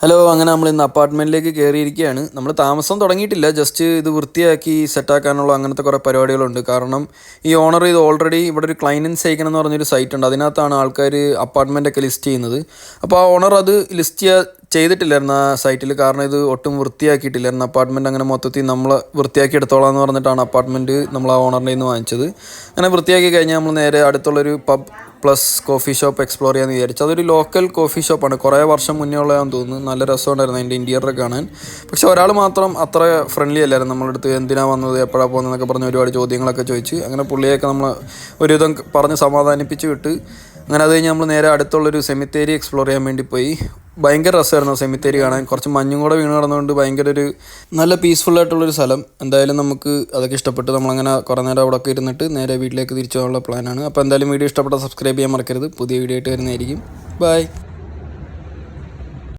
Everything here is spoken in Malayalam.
ഹലോ, അങ്ങനെ നമ്മൾ ഇന്ന് അപ്പാർട്ട്മെൻറ്റിലേക്ക് കയറിയിരിക്കുകയാണ്. നമ്മൾ താമസം തുടങ്ങിയിട്ടില്ല, ജസ്റ്റ് ഇത് വൃത്തിയാക്കി സെറ്റാക്കാനുള്ള അങ്ങനത്തെ കുറേ പരിപാടികളുണ്ട്. കാരണം ഈ ഓണർ ഇത് ഓൾറെഡി ഇവിടെ ഒരു ക്ലൈനൻസ് സൈക്കൻ എന്ന് പറഞ്ഞൊരു സൈറ്റ് ഉണ്ട്, അതിനകത്താണ് ആൾക്കാർ അപ്പാർട്ട്മെൻറ്റൊക്കെ ലിസ്റ്റ് ചെയ്യുന്നത്. അപ്പോൾ ആ ഓണർ അത് ചെയ്തിട്ടില്ലായിരുന്നു ആ സൈറ്റിൽ. കാരണം ഇത് ഒട്ടും വൃത്തിയാക്കിയിട്ടില്ലായിരുന്നു. അപ്പാർട്ട്മെൻറ്റ് അങ്ങനെ മൊത്തത്തിൽ നമ്മൾ വൃത്തിയാക്കി എടുത്തോളാം എന്ന് പറഞ്ഞിട്ടാണ് അപ്പാർട്ട്മെൻറ്റ് നമ്മൾ ആ ഓണറിൻ്റെ നിന്ന് വാങ്ങിച്ചത്. അങ്ങനെ വൃത്തിയാക്കി കഴിഞ്ഞാൽ നമ്മൾ നേരെ അടുത്തുള്ളൊരു pub plus coffee shop explore ചെയ്യാമെന്ന് വിചാരിച്ചു. അതൊരു ലോക്കൽ കോഫി ഷോപ്പാണ്, കുറേ വർഷം മുന്നേ ഉള്ളതാണെന്ന് തോന്നുന്നു. നല്ല രസമുണ്ടായിരുന്നു അതിൻ്റെ ഇൻറ്റീരിയർ കാണാൻ. പക്ഷേ ഒരാൾ മാത്രം അത്ര ഫ്രണ്ട്ലി അല്ലായിരുന്നു. നമ്മളടുത്ത് എന്തിനാണ് വന്നത്, എപ്പോഴാണ് പോകുന്നതെന്നൊക്കെ പറഞ്ഞ് ഒരുപാട് ചോദ്യങ്ങളൊക്കെ ചോദിച്ച് അങ്ങനെ പുള്ളിയൊക്കെ നമ്മൾ ഒരുവിധം പറഞ്ഞ് സമാധാനിപ്പിച്ച് വിട്ട്. അങ്ങനെ അത് കഴിഞ്ഞ് നമ്മൾ നേരെ അടുത്തുള്ളൊരു സെമിത്തേരി എക്സ്പ്ലോർ ചെയ്യാൻ വേണ്ടി പോയി. ഭയങ്കര രസമായിരുന്നു സെമിത്തേരി കാണാൻ. കുറച്ച് മഞ്ഞും കൂടെ വീണ് കിടന്നുകൊണ്ട് ഭയങ്കര ഒരു നല്ല പീസ്ഫുള്ളായിട്ടുള്ളൊരു സ്ഥലം. എന്തായാലും നമുക്ക് അതൊക്കെ ഇഷ്ടപ്പെട്ട് നമ്മളങ്ങനെ കുറേ നേരം അവിടെ ഒക്കെ ഇരുന്നിട്ട് നേരെ വീട്ടിലേക്ക് തിരിച്ചു പോകാനുള്ള പ്ലാനാണ്. അപ്പോൾ എന്തായാലും വീഡിയോ ഇഷ്ടപ്പെട്ട സബ്സ്ക്രൈബ് ചെയ്യാൻ മറക്കരുത്. പുതിയ വീഡിയോ ആയിട്ട് വരുന്നതായിരിക്കും. ബൈ.